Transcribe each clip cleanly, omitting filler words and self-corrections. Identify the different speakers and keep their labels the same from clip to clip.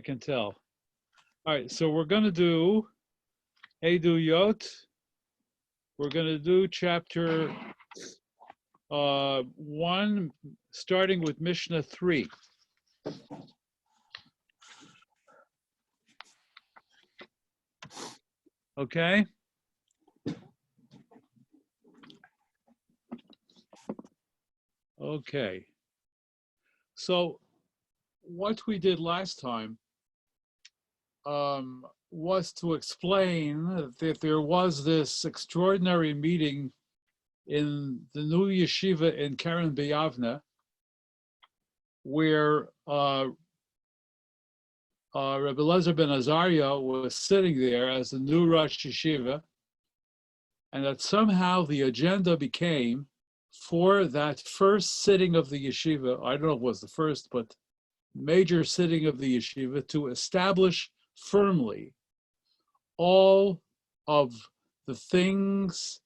Speaker 1: I can tell. All right, so we're going to do Ediyot. We're going to do chapter 1, starting with Mishnah 3. Okay? Okay. So what we did last time was to explain that there was this extraordinary meeting in the new yeshiva in Keren B'Yavne, where Rabbi Eliezer ben Azariah was sitting there as the new Rosh Yeshiva, and that somehow the agenda became for that first sitting of the yeshiva, I don't know if it was the first, but major sitting of the yeshiva, to establish firmly all of the things,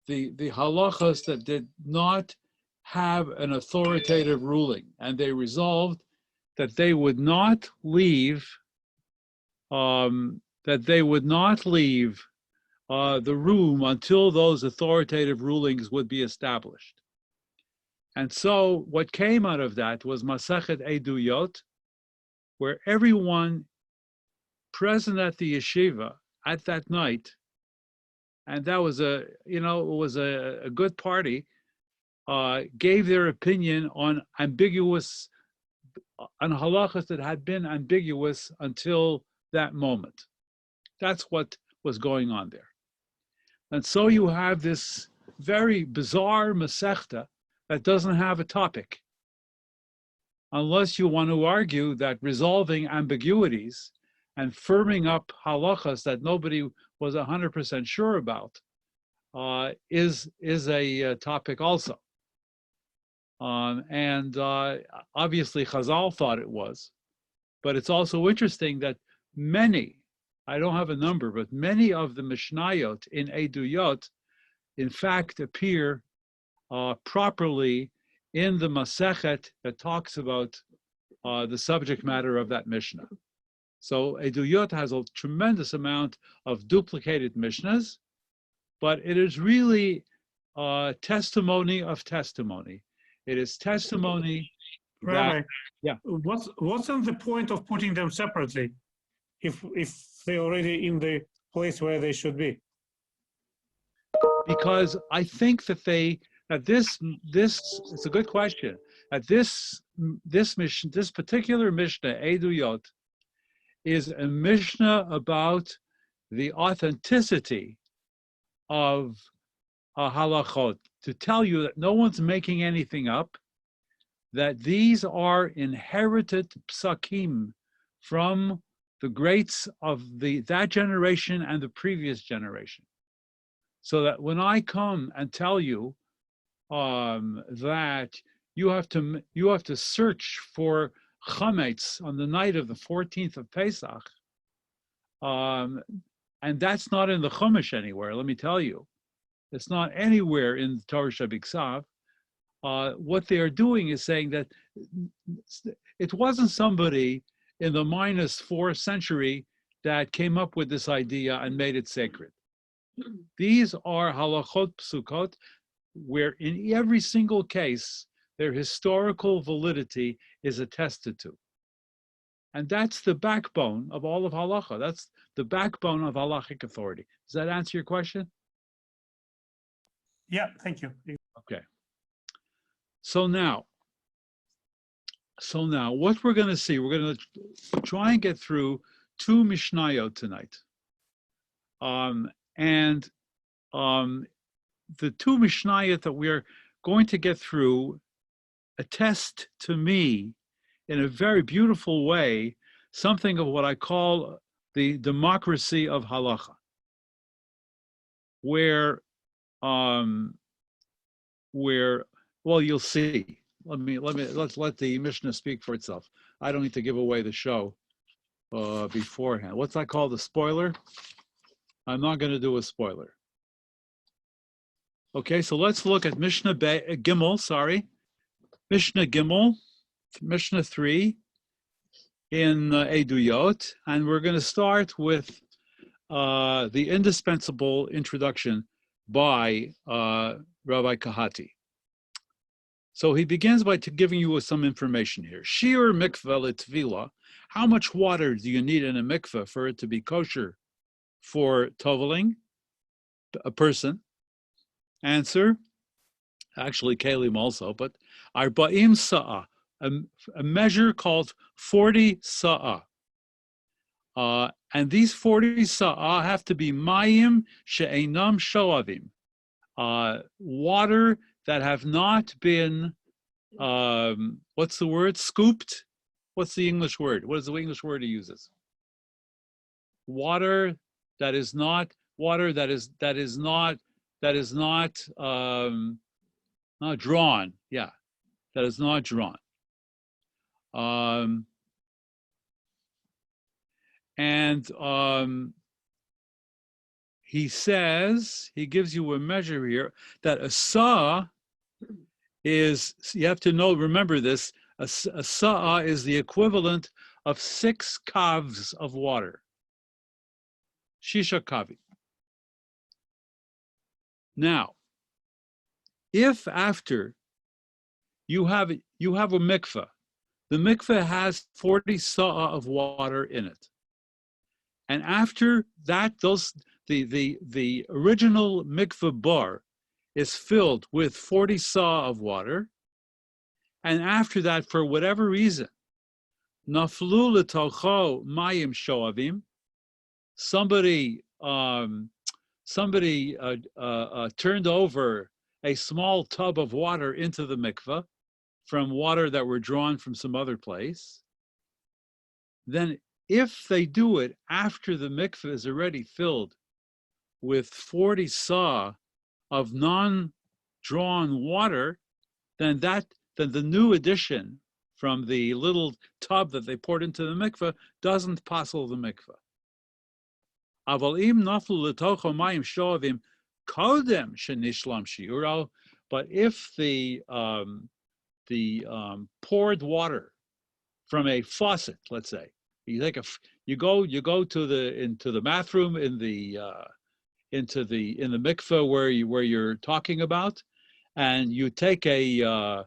Speaker 1: the halachas that did not have an authoritative ruling, and they resolved that they would not leave the room until those authoritative rulings would be established. And so what came out of that was Masechet Ediyot, where everyone present at the yeshiva at that night, and that was it was a good party, gave their opinion on halachas that had been ambiguous until that moment. That's what was going on there. And so you have this very bizarre Masechta that doesn't have a topic, unless you want to argue that resolving ambiguities and firming up halachas that nobody was 100% sure about is a topic also. Obviously Chazal thought it was, but it's also interesting that many, I don't have a number, but many of the mishnayot in Ediyot, in fact, appear properly in the Masechet that talks about the subject matter of that Mishnah. So Ediyot has a tremendous amount of duplicated Mishnahs, but it is really testimony of testimony. It is testimony
Speaker 2: Rabbi,
Speaker 1: that, yeah.
Speaker 2: What's the point of putting them separately if they're already in the place where they should be?
Speaker 1: Because I think that this it's a good question. That this particular Mishnah, Ediyot, is a Mishnah about the authenticity of halachot, to tell you that no one's making anything up, that these are inherited psakim from the greats of that generation and the previous generation. So that when I come and tell you that you have to search for chametz on the night of the 14th of Pesach, and that's not in the Chumash anywhere, let me tell you. It's not anywhere in the Torah Shabiksav. What they are doing is saying that it wasn't somebody in the -4th century that came up with this idea and made it sacred. These are halachot psukot, where in every single case, their historical validity is attested to. And that's the backbone of all of halacha. That's the backbone of halachic authority. Does that answer your question?
Speaker 2: Yeah, thank you.
Speaker 1: Okay. So now what we're going to see, we're going to try and get through 2 mishnayot tonight. The 2 mishnayot that we're going to get through attest to me in a very beautiful way something of what I call the democracy of halacha, where well, you'll see. Let's let the Mishnah speak for itself. I don't need to give away the show beforehand. What's that called? A spoiler? I'm not going to do a spoiler. Okay, so let's look at Mishnah Gimel, Mishnah Gimel, Mishnah 3, in Ediyot, and we're going to start with the indispensable introduction by Rabbi Kahati. So he begins by giving you some information here. Shir mikveh l'tvila. How much water do you need in a mikveh for it to be kosher for toveling a person? Answer, actually kalim also, but arba'im sa'ah, a measure called 40 sa'ah. And these 40 sa'ah have to be mayim she'enam shoavim, water that have not been, what's the word, scooped? What's the English word? What is the English word he uses? Water that is not, not drawn. Yeah, that is not drawn. He says, he gives you a measure here, that a sa is, you have to know, remember this, a sa is the equivalent of 6 kavs of water. Shisha kavi. Now, if after you have a mikveh, the mikveh has 40 sa'ah of water in it, and after that, the original mikveh bar is filled with 40 sa'ah of water, and after that, for whatever reason, naflu l'tocho mayim shoavim, somebody turned over a small tub of water into the mikveh from water that were drawn from some other place, then if they do it after the mikveh is already filled with 40 sa of non-drawn water, then the new addition from the little tub that they poured into the mikveh doesn't passel the mikveh. But if the poured water from a faucet, let's say, you go into the bathroom in the mikveh where you're talking about, and you take a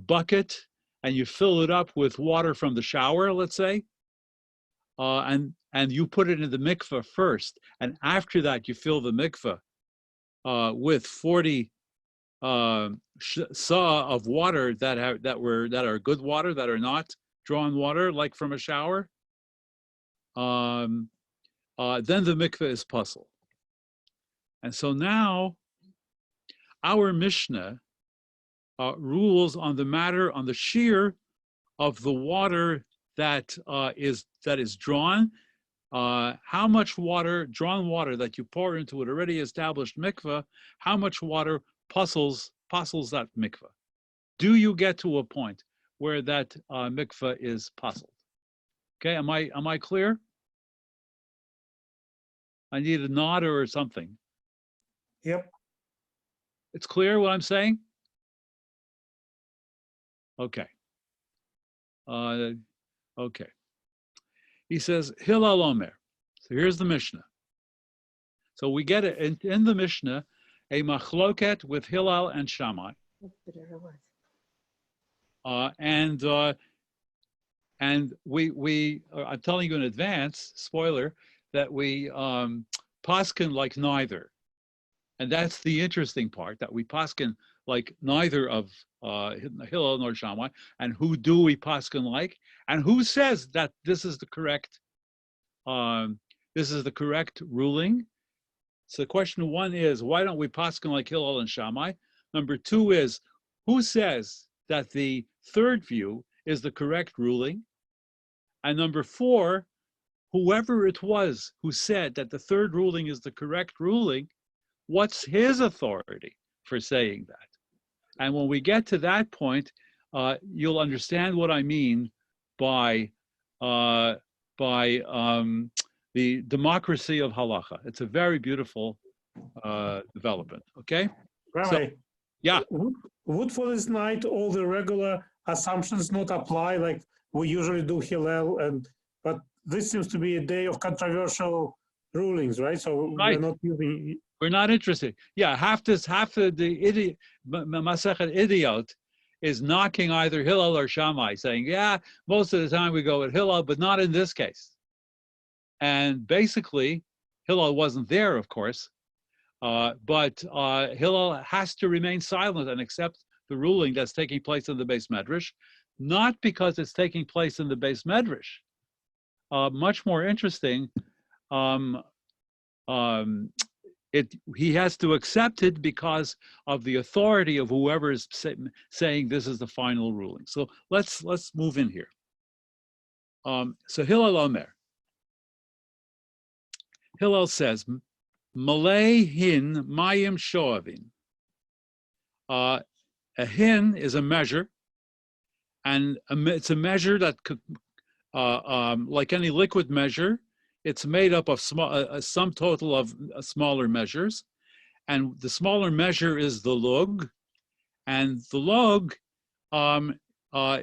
Speaker 1: bucket and you fill it up with water from the shower, let's say, and you put it in the mikveh first, and after that you fill the mikveh with 40 sa of water that are good water, that are not drawn water like from a shower. Then the mikveh is puzzle. And so now our Mishnah rules on the matter, on the shear of the water that is drawn. How much water, drawn water, that you pour into an already established mikveh, how much water puzzles that mikveh? Do you get to a point where that mikveh is puzzled? Okay, am I clear? I need a nod or something.
Speaker 2: Yep.
Speaker 1: It's clear what I'm saying? Okay. Okay. He says, Hillel Omer. So here's the Mishnah. So we get it in the Mishnah, a machloket with Hillel and Shammai. And we I'm telling you in advance, spoiler, that we paskin like neither. And that's the interesting part, that we paskin like neither of Hillel nor Shammai. And who do we paskin like? And who says that this is the correct ruling? So question one is, why don't we paskin like Hillel and Shammai? Number two is, who says that the third view is the correct ruling? And number four, whoever it was who said that the third ruling is the correct ruling, what's his authority for saying that? And when we get to that point, you'll understand what I mean by the democracy of halacha. It's a very beautiful development. Okay.
Speaker 2: Rabbi,
Speaker 1: So, yeah.
Speaker 2: Would for this night all the regular assumptions not apply, like we usually do Hillel, but this seems to be a day of controversial rulings, right? So
Speaker 1: Right.
Speaker 2: we're not using.
Speaker 1: We're not interested. Yeah, half of the idiot, Masechet Ediyot is knocking either Hillel or Shammai, saying, yeah, most of the time we go with Hillel, but not in this case. And basically, Hillel wasn't there, of course, but Hillel has to remain silent and accept the ruling that's taking place in the Beis Medrash, not because it's taking place in the Beis Medrash. Much more interesting, he has to accept it because of the authority of whoever is saying this is the final ruling. So let's move in here. So Hillel Omer. Hillel says, Malay hin mayim shoavin. A hin is a measure, and it's a measure that could, like any liquid measure, it's made up of a sum total of smaller measures, and the smaller measure is the lug, and the lug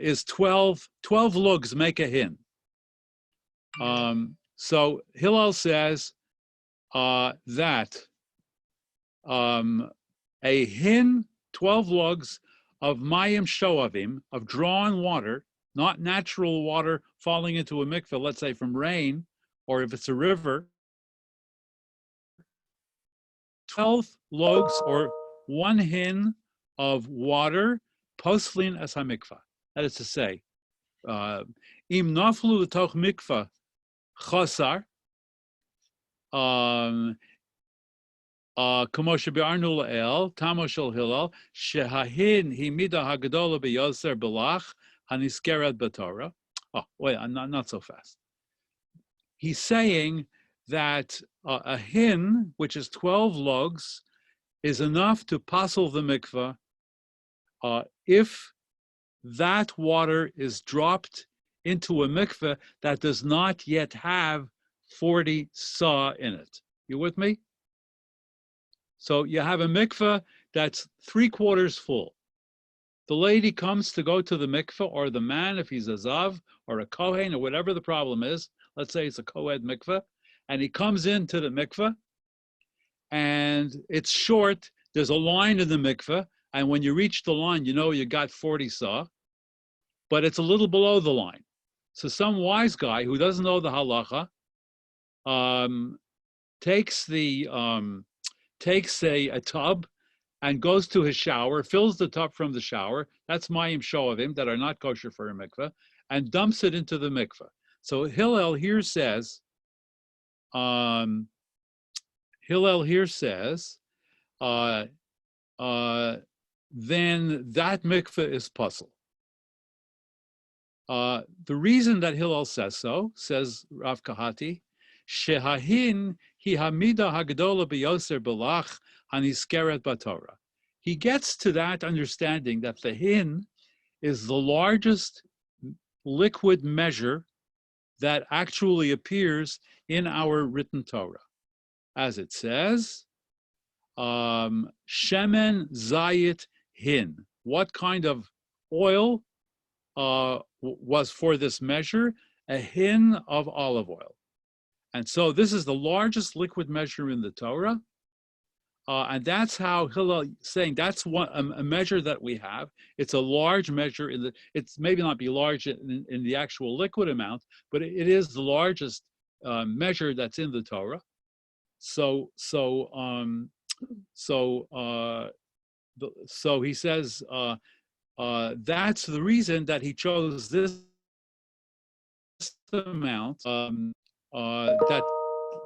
Speaker 1: is 12 lugs make a hin. So Hillel says that a hin, 12 lugs of mayim shoavim, of drawn water, not natural water falling into a mikveh, let's say from rain, or if it's a river, 12 lugs or one hin of water, poslin as hamikvah. That is to say, im naflu l'toch mikvah chasar, כמו שביארנו לעיל, תמו של הלל, שההין היא מידה הגדולה ביותר בלח, הנזכרת בתורה. Oh, wait, not so fast. He's saying that a hin, which is 12 lugs, is enough to passel the mikveh if that water is dropped into a mikveh that does not yet have 40 sa in it. You with me? So you have a mikveh that's 3/4 full. The lady comes to go to the mikveh, or the man, if he's a zav or a kohen or whatever the problem is, let's say it's a kohen mikveh, and he comes into the mikveh, and it's short, there's a line in the mikveh, and when you reach the line, you know you got 40 sa, but it's a little below the line. So some wise guy who doesn't know the halacha takes a tub and goes to his shower, fills the tub from the shower, that's mayim shoavim that are not kosher for a mikveh, and dumps it into the mikveh. So Hillel here says, then that mikveh is puzzle. The reason that Hillel says so, says Rav Kahati, shehahin hi hamida hagdola biyoser belach haniskeret batorah. He gets to that understanding that the hin is the largest liquid measure that actually appears in our written Torah. As it says, shemen zayit hin. What kind of oil was for this measure? A hin of olive oil. And so this is the largest liquid measure in the Torah. And that's how Hillel saying that's a measure that we have. It's a large measure. It's maybe not be large in the actual liquid amount, but it is the largest measure that's in the Torah. So he says that's the reason that he chose this amount that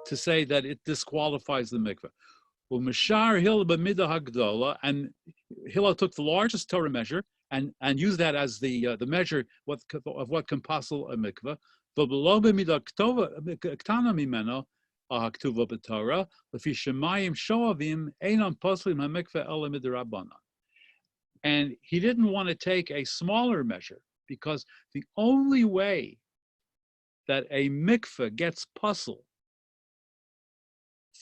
Speaker 1: to say that it disqualifies the mikveh. Well, Mishar Hillel b'midah hagdola, and Hillel took the largest Torah measure and used that as the measure of what can passel a mikveh. V'below b'midah ktana mimeno haktuva b'Torah lefi shemayim shoavim einam poslim hamikveh ela midrabanan. And he didn't want to take a smaller measure because the only way that a mikveh gets puzzled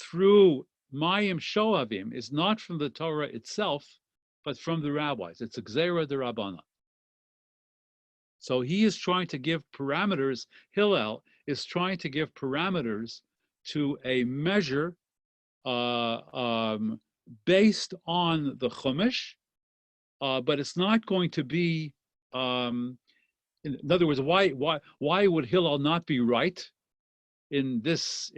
Speaker 1: through mayim shoavim is not from the Torah itself, but from the rabbis. It's a gzeira d'Rabbanan. So he is trying to give parameters, Hillel is trying to give parameters to a measure based on the Chumash, but it's not going to be, in other words, why would Hillel not be right in this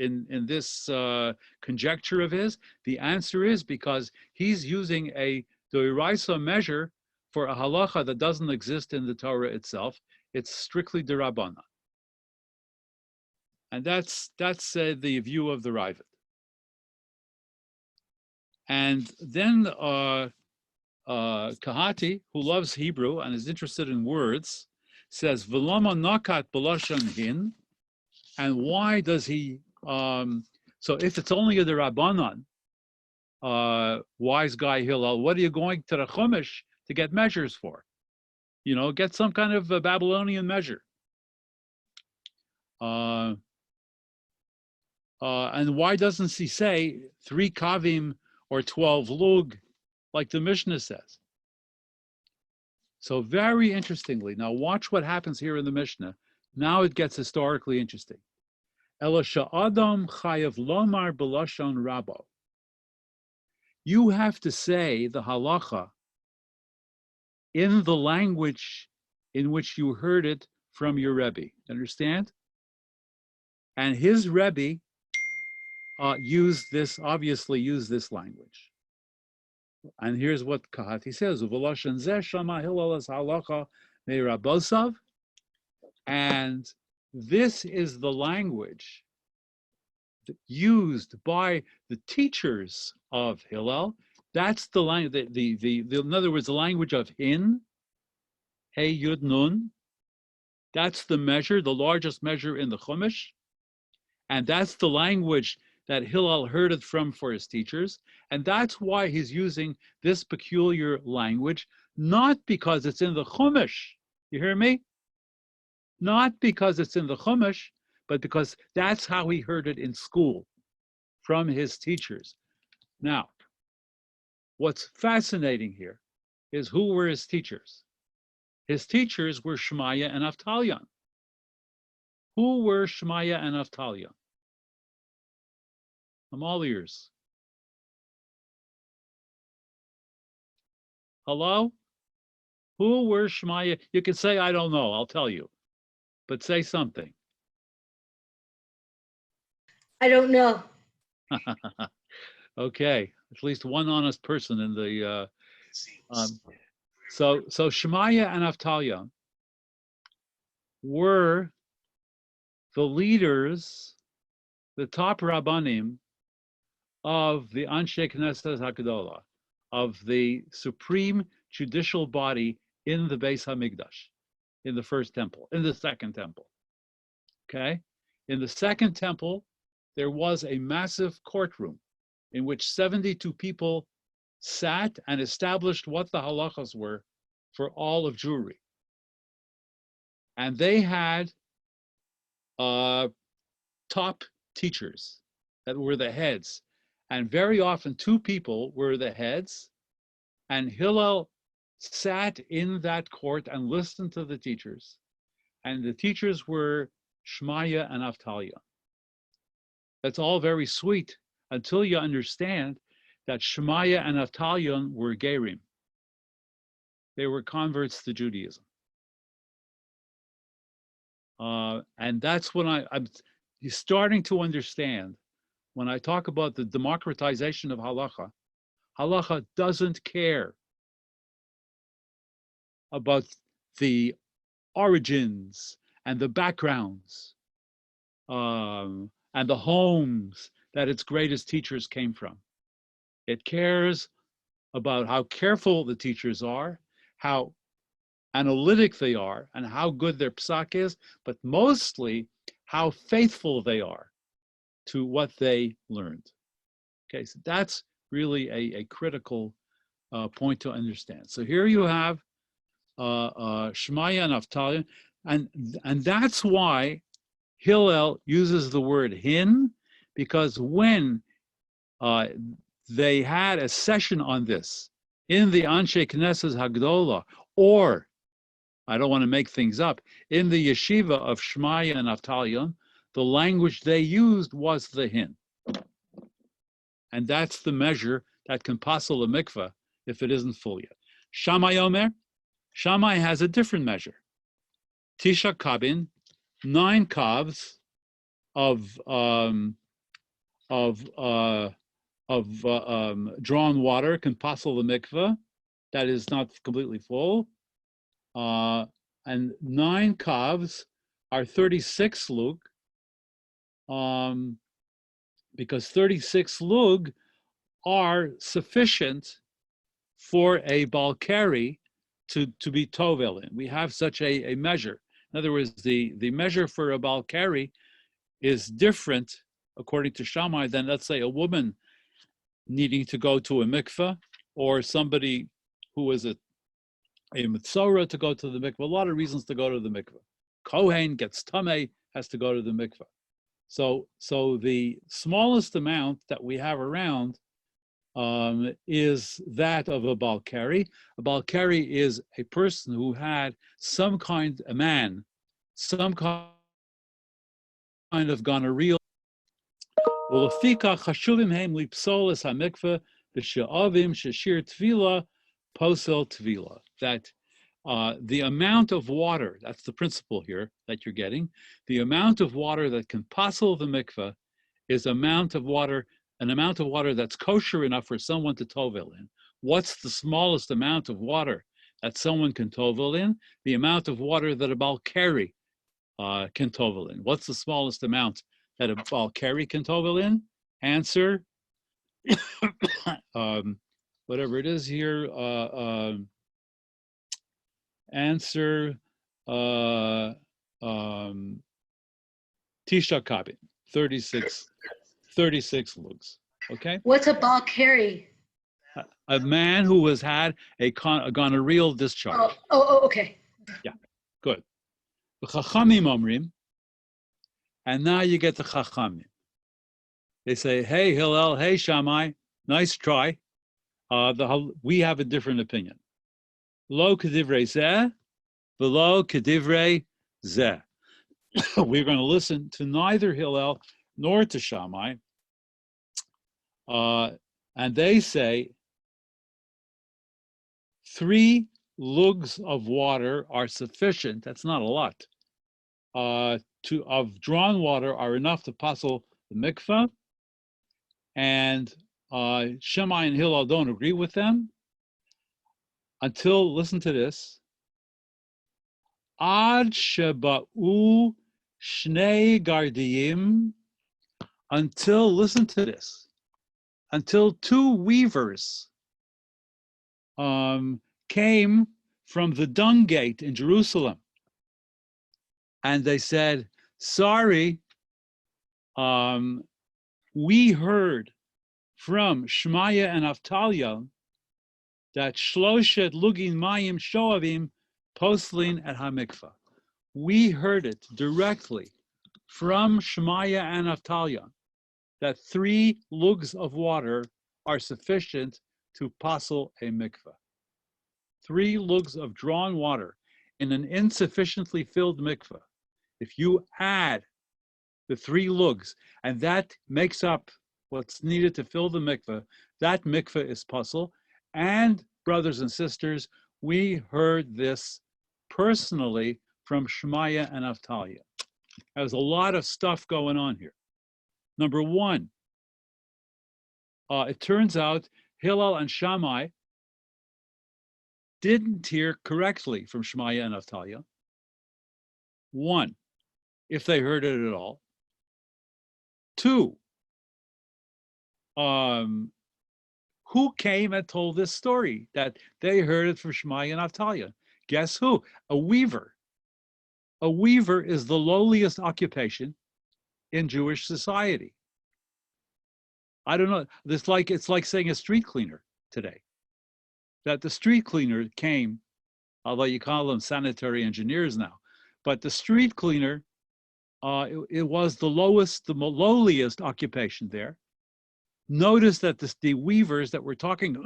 Speaker 1: conjecture of his? The answer is because he's using a d'oraisa measure for a halacha that doesn't exist in the Torah itself. It's strictly d'Rabbanan, and that's the view of the Ravid. And then Kahati, who loves Hebrew and is interested in words, says V'lama nakat b'lashon hin. And why does he? So if it's only a d'Rabbanan, wise guy Hillel, what are you going to the Chumash to get measures for? You know, get some kind of a Babylonian measure. And why doesn't he say 3 kavim or 12 lug, like the Mishna says? So very interestingly, now watch what happens here in the Mishnah. Now it gets historically interesting. Elisha Adam chayav lomar b'lashon rabo. You have to say the halacha in the language in which you heard it from your Rebbe. Understand? And his Rebbe obviously used this language. And here's what Kahati says: "U'v'lashon zeh shama Hillel es halacha me'rabosav." And this is the language used by the teachers of Hillel. That's the language. In other words, the language of Hin, Hey Yud Nun. That's the measure, the largest measure in the Chumash, and that's the language that Hillel heard it from for his teachers, and that's why he's using this peculiar language, not because it's in the Chumash. You hear me? Not because it's in the Chumash, but because that's how he heard it in school from his teachers. Now, what's fascinating here is who were his teachers? His teachers were Shemaiah and Avtalion. Who were Shemaiah and Avtalion? I'm all ears. Hello? Who were Shemaiah? You can say, I don't know, I'll tell you. But say something.
Speaker 3: I don't know.
Speaker 1: Okay, at least one honest person in the. So Shemaiah and Avtalion were the leaders, the top rabbanim of the Anshe Knesset HaGedolah, of the supreme judicial body in the Beis HaMikdash, in the first temple, in the second temple. Okay, in the second temple, there was a massive courtroom in which 72 people sat and established what the halachas were for all of Jewry. And they had top teachers that were the heads. And very often 2 people were the heads, and Hillel sat in that court and listened to the teachers. And the teachers were Shemaiah and Avtalion. That's all very sweet until you understand that Shemaiah and Avtalion were Gerim. They were converts to Judaism. And that's when I'm starting to understand when I talk about the democratization of halacha. Halacha doesn't care about the origins and the backgrounds and the homes that its greatest teachers came from. It cares about how careful the teachers are, how analytic they are, and how good their psak is, but mostly how faithful they are to what they learned. Okay, so that's really a critical point to understand. So here you have Shemaiah and Avtalion, and that's why Hillel uses the word hin, because when they had a session on this in the Anshe Knesset Hagdolah, or I don't want to make things up. In the yeshiva of Shmaya and Avtalion, the language they used was the hin. And that's the measure that can passel a mikveh if it isn't full yet. Shammai Omer, Shammai has a different measure. Tisha kabin, 9 calves of drawn water can passel the mikveh. That is not completely full. And 9 calves are 36 lug, because 36 lug are sufficient for a balkari to be tovel in. We have such a measure. In other words, the measure for a balkari is different, according to Shammai, than, let's say, a woman needing to go to a mikveh, or somebody who is a mitzorah to go to the mikveh. A lot of reasons to go to the mikveh. Kohen gets tameh, has to go to the mikveh. So the smallest amount that we have around is that of a balkari. A balkari is a person who had some kind of gonorrhea. That the amount of water, that's the principle here that you're getting, the amount of water that can passel the mikveh is an amount of water that's kosher enough for someone to tovel in. What's the smallest amount of water that someone can tovel in? The amount of water that a balkari can tovel in. What's the smallest amount that a balkari can tovel in? Answer, whatever it is here, answer, Tisha Kabin, 36 lugs, okay?
Speaker 3: What's a ball carry?
Speaker 1: A man who has had a gonorrheal discharge.
Speaker 3: Okay.
Speaker 1: Yeah, good. The Chachamim Omrim, and now you get the Chachamim. They say, hey, Hillel, hey, Shammai, nice try. We have a different opinion. Lo kedivrei zeh, velo kedivrei zeh. We're going to listen to neither Hillel nor to Shammai. And they say 3 lugs of water are sufficient. That's not a lot. Of drawn water are enough to passel the mikveh. And Shammai and Hillel don't agree with them until, listen to this, Ad sheba'u shnei gardiyim, until, listen to this, until 2 weavers came from the dung gate in Jerusalem. And they said, sorry, we heard from Shmaya and Avtalion that Shloshet Lugin Mayim Shoavim Poslin at HaMikvah. We heard it directly from Shmaya and Avtalion that 3 lugs of water are sufficient to passel a mikvah. 3 lugs of drawn water in an insufficiently filled mikvah. If you add the 3 lugs, and that makes up what's needed to fill the mikveh, that mikveh is passel. And brothers and sisters, we heard this personally from Shmaya and Avtalion. There's a lot of stuff going on here. Number 1, it turns out Hillel and Shammai didn't hear correctly from Shmaya and Avtalion. 1, if they heard it at all. 2, who came and told this story that they heard it from Shmaya and Avtalion? Guess who? A weaver. A weaver is the lowliest occupation in Jewish society. I don't know. It's like saying a street cleaner today. That the street cleaner came, although you call them sanitary engineers now, but the street cleaner, it was the lowliest occupation there. Notice that the weavers that we're talking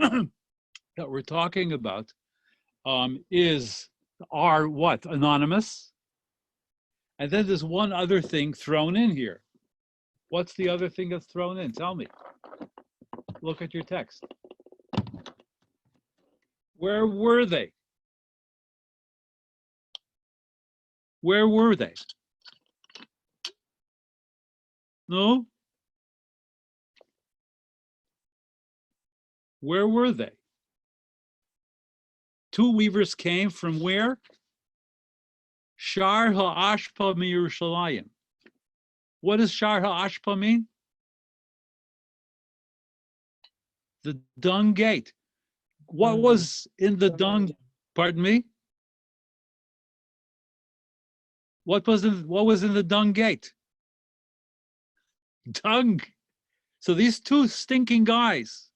Speaker 1: about is are what? Anonymous. And then there's one other thing thrown in here. What's the other thing that's thrown in? Tell me. Look at your text. Where were they? Where were they? No? Where were they? Two weavers came from where? Shar ha'ashpa miYerushalayim. What does Shar ha'ashpa mean? The dung gate. What was in the dung? Pardon me? What was in the dung gate? Dung. So these two stinking guys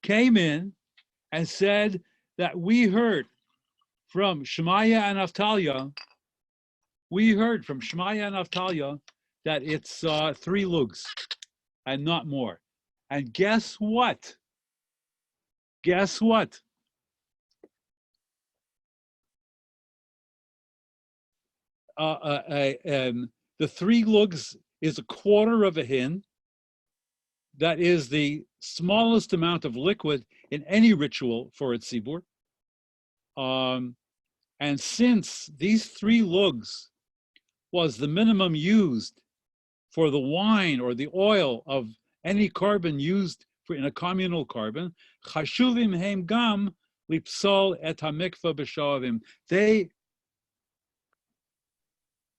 Speaker 1: came in and said that we heard from Shemaiah and Avtalia, that it's 3 lugs and not more. And guess what? Guess what? The 3 lugs is a quarter of a hin. That is the smallest amount of liquid in any ritual for a tzibur. And since these 3 lugs was the minimum used for the wine or the oil of any carbon used in a communal carbon, chashuvim heim gam lipsol et hamikvah b'shavim. They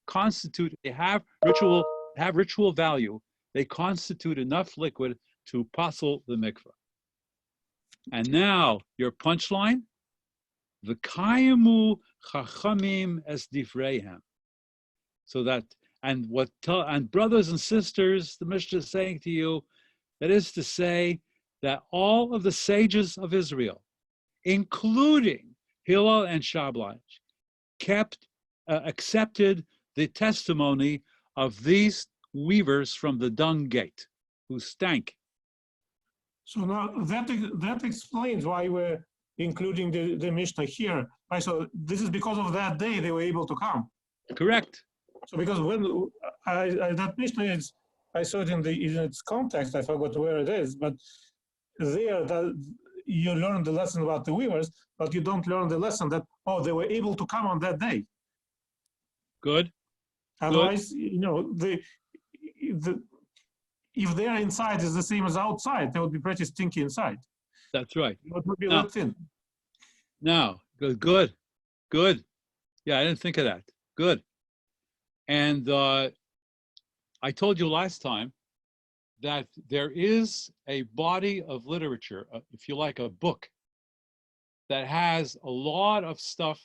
Speaker 1: constitute, they have ritual value. They constitute enough liquid to passel the mikvah. And now your punchline: v'kayamu chachamim es difreihem. So that, and brothers and sisters, the Mishnah is saying to you, that is to say that all of the sages of Israel, including Hillel and Shablach, accepted the testimony of these weavers from the dung gate who stank.
Speaker 2: So now that explains why we're including the Mishnah here. Right? So this is because of that day they were able to come.
Speaker 1: Correct.
Speaker 2: So because when that Mishnah is, I saw it in its context, I forgot where it is, but there you learn the lesson about the weavers, but you don't learn the lesson that, oh, they were able to come on that day.
Speaker 1: Good.
Speaker 2: Otherwise, you know, if their inside is the same as outside, they would be pretty stinky inside.
Speaker 1: That's right.
Speaker 2: What would be let in?
Speaker 1: Now, good. Yeah, I didn't think of that. Good. And I told you last time that there is a body of literature, if you like, a book, that has a lot of stuff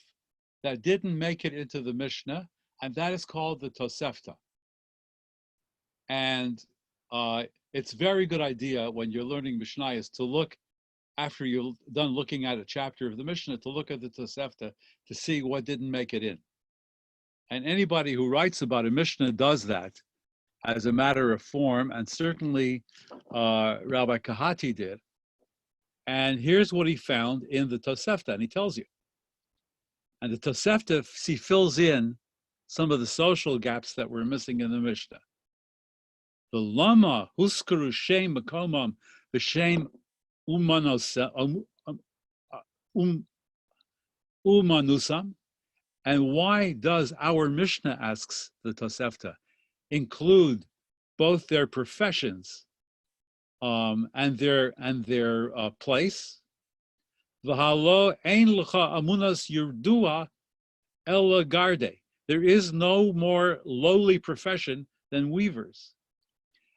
Speaker 1: that didn't make it into the Mishnah, and that is called the Tosefta. And it's a very good idea when you're learning mishnayos to look, after you're done looking at a chapter of the Mishnah, to look at the Tosefta to see what didn't make it in. And anybody who writes about a Mishnah does that as a matter of form, and certainly Rabbi Kahati did. And here's what he found in the Tosefta, and he tells you. And the Tosefta, he fills in some of the social gaps that were missing in the Mishnah. The lama huskaru shem makomam b'shem umanusam. And why does our Mishnah, asks the Tosefta, include both their professions and their place? V'halo ein lecha amunas yerdua ela garde. There is no more lowly profession than weavers.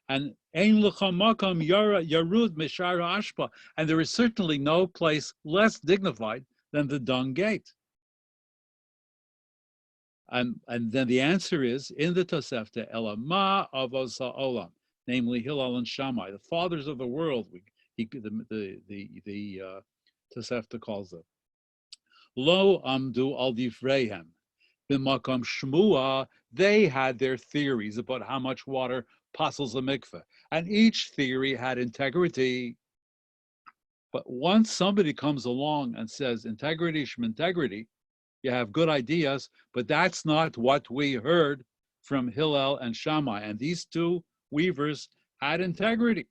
Speaker 1: And ein lecha makam yarud mishar ashpa. And there is certainly no place less dignified than the dung gate. And then the answer is in the Tosefta, Elama avos ha'olam, namely Hillel and Shammai, the fathers of the world. The Tosefta calls them. Lo amdu al difreihem b'makom shmua. They had their theories about how much water passels a mikveh, and each theory had integrity. But once somebody comes along and says integrity, integrity, you have good ideas, but that's not what we heard from Hillel and Shammai. And these two weavers had integrity.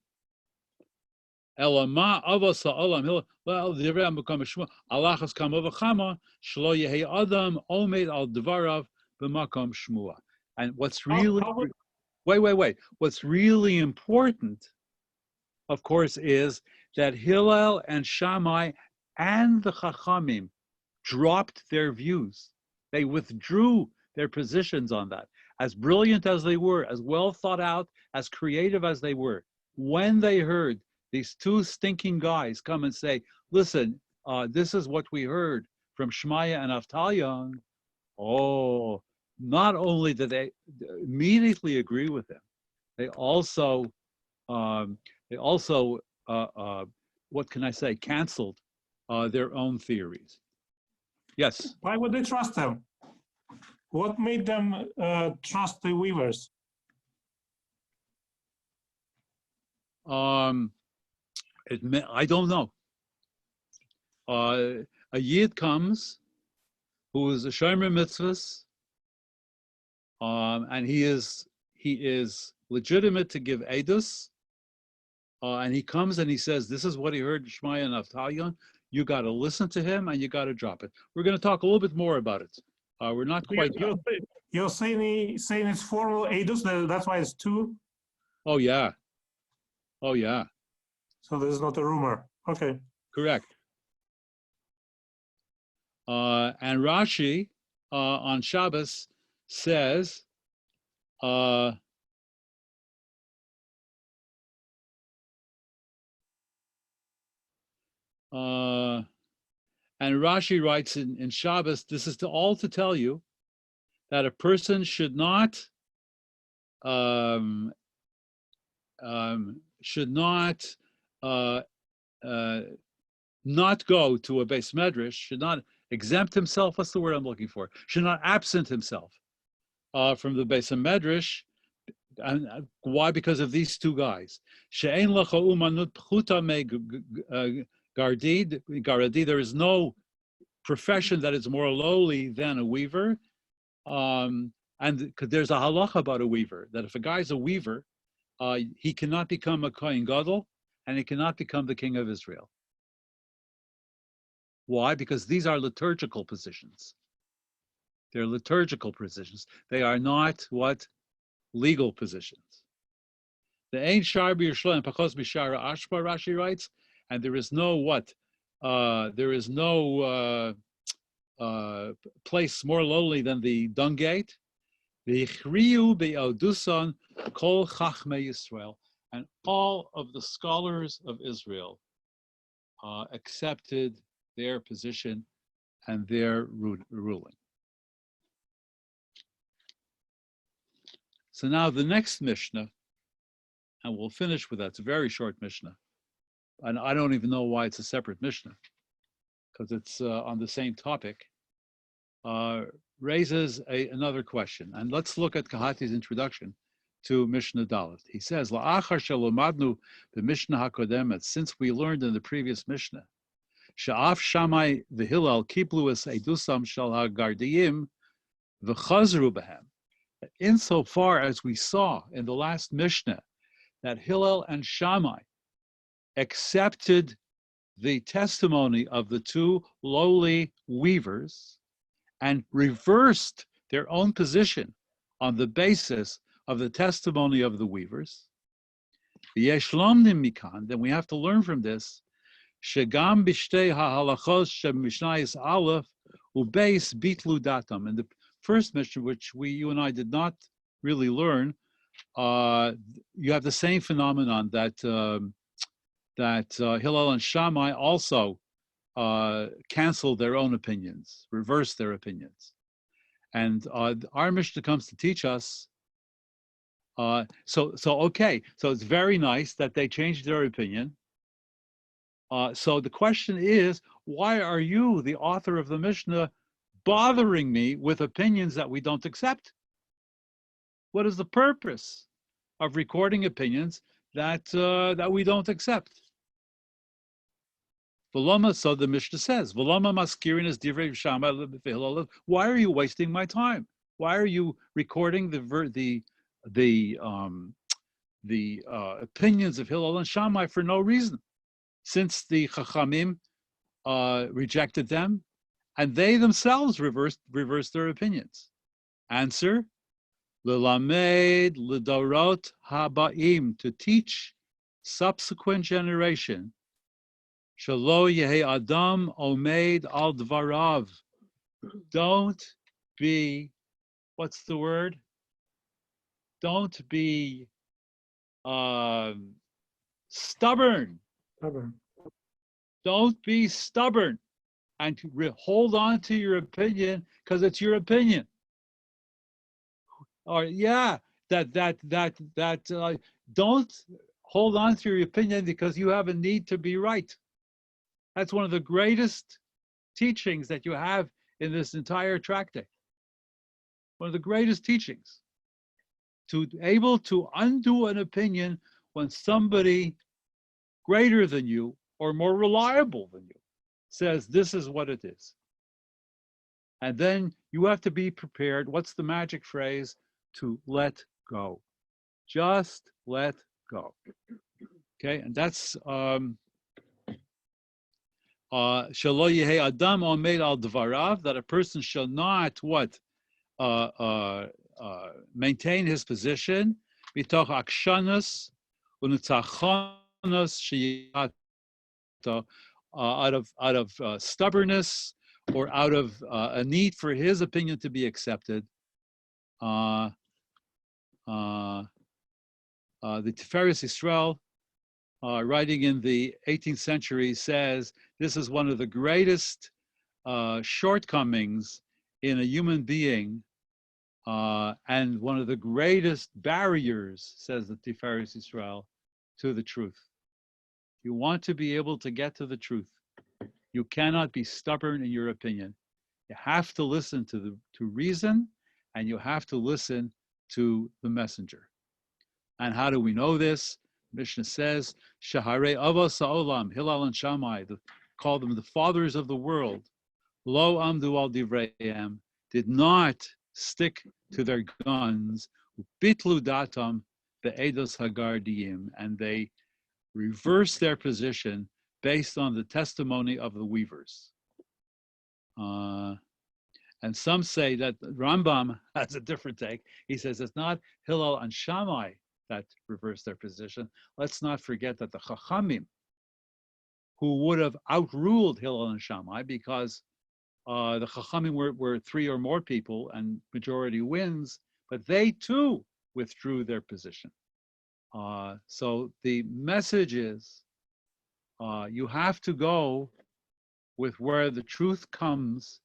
Speaker 1: Elama avos ha'olam Hillel, well, divrei become Shmuel, alachas kama v'chama, shlo yehi adam omed al devarav b'makom Shmuel. And what's really, wait. What's really important, of course, is that Hillel and Shammai and the Chachamim dropped their views. They withdrew their positions on that. As brilliant as they were, as well thought out, as creative as they were, when they heard these two stinking guys come and say, listen, this is what we heard from Shmaya and Avtalyon, oh, not only did they immediately agree with him, they also what can I say, canceled their own theories. Yes?
Speaker 2: Why would they trust them? What made them trust the weavers?
Speaker 1: I don't know. A Yid comes who is a Shomer Mitzvahs, and he is legitimate to give Edus, and he comes and he says, this is what he heard Shmaya and Avtalyon. You got to listen to him and you got to drop it. We're going to talk a little bit more about it. We're not quite.
Speaker 2: You're saying it's formal Edus, that's why it's two?
Speaker 1: Oh, yeah. Oh, yeah.
Speaker 2: So this is not a rumor. Okay.
Speaker 1: Correct. And Rashi on Shabbos says, and Rashi writes in Shabbos, this is all to tell you that a person should not not go to a beis medrash, should not exempt himself. What's the word I'm looking for? Should not absent himself from the beis medrash. And why? Because of these two guys. She'ein lecha umanut pchuta me gardi. There is no profession that is more lowly than a weaver. And there's a halacha about a weaver, that if a guy's a weaver, he cannot become a Kohen Gadol, and he cannot become the king of Israel. Why? Because these are liturgical positions. They're liturgical positions. They are not what? Legal positions. The Ein Shar B'Yerushalayim Pachos B'Shara Ashpa, Rashi writes, and there is no what? There is no place more lowly than the dung gate. V'Ichriu B'Odusan Kol Chachmei Yisrael, and all of the scholars of Israel accepted their position and their ruling. So now the next Mishnah, and we'll finish with that. It's a very short Mishnah. And I don't even know why it's a separate Mishnah, because it's on the same topic, raises another question. And let's look at Kahati's introduction to Mishnah Dalet. He says, La'achar shelomadnu b'Mishnah hakodemet, since we learned in the previous Mishnah, Sha'af Shammai v'Hillel kiblu es edusam shel hagardiyim v'chazru b'hem. Insofar as we saw in the last Mishnah that Hillel and Shammai accepted the testimony of the two lowly weavers and reversed their own position on the basis of the testimony of the weavers, then we have to learn from this, Shegam b'shtei ha'halachos shemishnayos aleph ubeis bitlu datam. In the first Mishnah, which you and I did not really learn, you have the same phenomenon that Hillel and Shammai also canceled their own opinions, reversed their opinions. And our Mishnah comes to teach us, so it's very nice that they changed their opinion. So the question is, why are you, the author of the Mishnah, bothering me with opinions that we don't accept? What is the purpose of recording opinions that we don't accept? Voloma, so the Mishnah says, Voloma maskirin is divrei Shammai. Why are you wasting my time? Why are you recording the opinions of Hillel and Shammai for no reason? Since the Chachamim rejected them, and they themselves reversed their opinions. Answer: L'lamed l'dorot habaim, to teach subsequent generation. Shelo yehi adam omed al dvarav. Don't be, what's the word? Don't be stubborn. Don't be stubborn and hold on to your opinion because it's your opinion. Or don't hold on to your opinion because you have a need to be right. That's one of the greatest teachings that you have in this entire tractate. One of the greatest teachings. To be able to undo an opinion when somebody greater than you or more reliable than you says this is what it is. And then you have to be prepared. What's the magic phrase? To let go. Just let go. Okay, and that's Shelo yehi adam omed al dvarav, that a person shall not maintain his position mitoch akshanos unitzachonos sheyato, out of stubbornness or out of a need for his opinion to be accepted. The Tiferes Yisrael, writing in the 18th century, says this is one of the greatest shortcomings in a human being, and one of the greatest barriers, says the Tiferes Yisrael, to the truth. You want to be able to get to the truth. You cannot be stubborn in your opinion. You have to listen to reason, and you have to listen to the messenger. And how do we know this? Mishna says, Shaharei Avos Ha'olam, Hillel and Shammai, call them the fathers of the world, Lo Amdu Al Divreihem, did not stick to their guns, Bitlu Datam, the Eidos Hagardiim, and they reversed their position based on the testimony of the weavers. And some say that Rambam has a different take. He says it's not Hillel and Shammai that reversed their position. Let's not forget that the Chachamim, who would have outruled Hillel and Shammai, because the Chachamim were three or more people and majority wins, but they too withdrew their position. So the message is, you have to go with where the truth comes,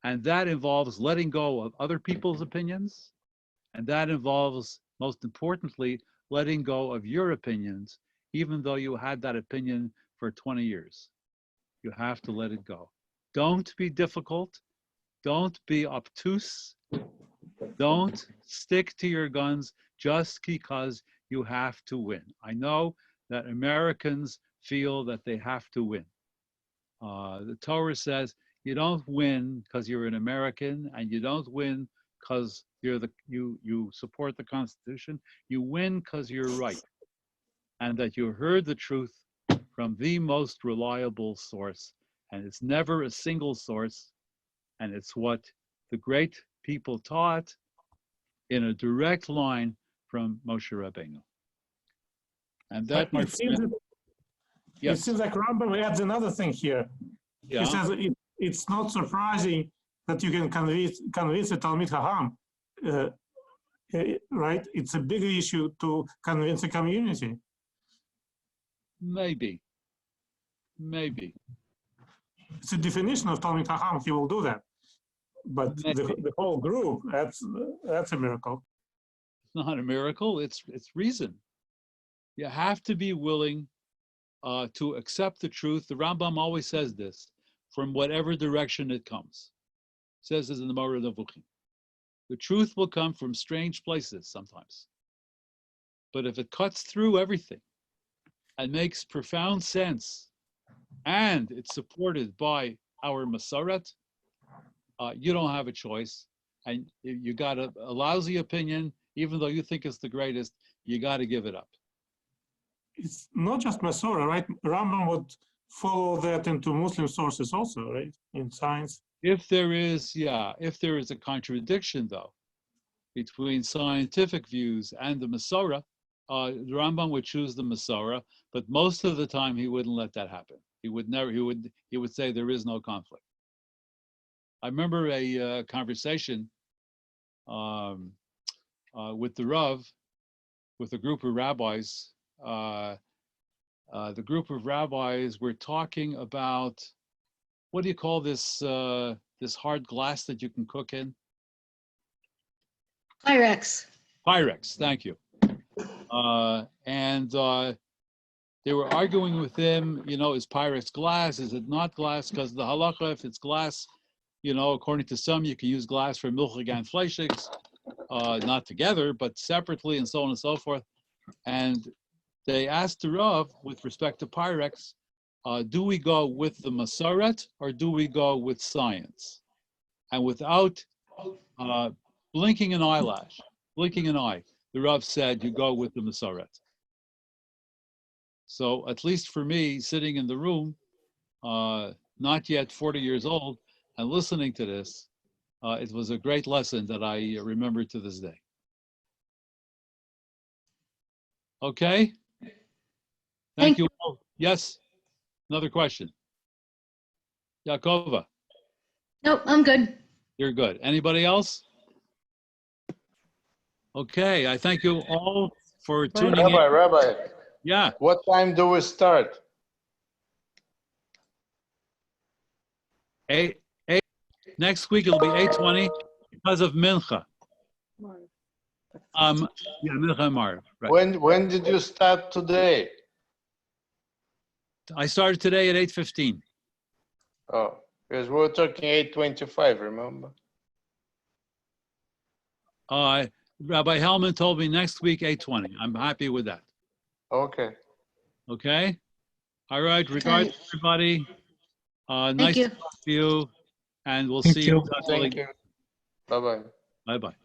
Speaker 1: and that involves letting go of other people's opinions, and that involves, most importantly, letting go of your opinions, even though you had that opinion for 20 years. You have to let it go. Don't be difficult. Don't be obtuse. Don't stick to your guns just because you have to win. I know that Americans feel that they have to win. The Torah says you don't win because you're an American, and you don't win because you support the Constitution. You win because you're right, and that you heard the truth from the most reliable source, and it's never a single source, and it's what the great people taught in a direct line from Moshe Rabbeinu. And that, my friend,
Speaker 2: It seems like Rambam adds another thing here.
Speaker 1: Yeah.
Speaker 2: He says it's not surprising that you can convince a Talmid Chacham, right? It's a big issue to convince a community.
Speaker 1: Maybe.
Speaker 2: It's a definition of Talmid Chacham. He will do that, but the whole group, that's a miracle.
Speaker 1: It's not a miracle. It's reason. You have to be willing to accept the truth. The Rambam always says this, from whatever direction it comes. It says this in the Moreh Nevuchim. The truth will come from strange places sometimes. But if it cuts through everything and makes profound sense, and it's supported by our Masoret, you don't have a choice. And you got a lousy opinion, even though you think it's the greatest, you got to give it up.
Speaker 2: It's not just Masorah, right? Rambam would follow that into Muslim sources also, right? In science.
Speaker 1: If there is a contradiction, though, between scientific views and the Masorah, the Rambam would choose the Masorah, but most of the time he wouldn't let that happen. He would say there is no conflict. I remember a conversation with the Rav, with a group of rabbis. The group of rabbis were talking about, what do you call this this hard glass that you can cook in?
Speaker 3: Pyrex.
Speaker 1: Pyrex, thank you. And they were arguing with him, is Pyrex glass? Is it not glass? Because the halacha, if it's glass, according to some, you can use glass for milchig and fleishigs, not together, but separately, and so on and so forth. And they asked the Rav, with respect to Pyrex, do we go with the Masoret or do we go with science? And without blinking an eye, the Rav said, you go with the Masoret. So at least for me, sitting in the room, not yet 40 years old, and listening to this, it was a great lesson that I remember to this day. Okay? Thank you all. Yes? Another question? Yakova,
Speaker 3: Nope, I'm good.
Speaker 1: you're good. Anybody else? Okay, I thank you all for tuning in.
Speaker 4: Rabbi,
Speaker 1: Yeah,
Speaker 4: what time do we start?
Speaker 1: 8. Next week it'll be 8:20 because of Mincha. Yeah, Mincha and Marv. Right.
Speaker 4: When did you start today?
Speaker 1: I started today at 8:15.
Speaker 4: Oh, because we were talking 8:25, remember?
Speaker 1: Rabbi Hellman told me next week 8:20. I'm happy with that.
Speaker 4: Okay.
Speaker 1: Okay. All right. Regards, everybody. Nice
Speaker 3: you.
Speaker 1: to talk to you, and we'll
Speaker 2: Thank
Speaker 1: see
Speaker 2: you.
Speaker 1: you.
Speaker 4: Thank you. Bye-bye.
Speaker 1: Bye-bye.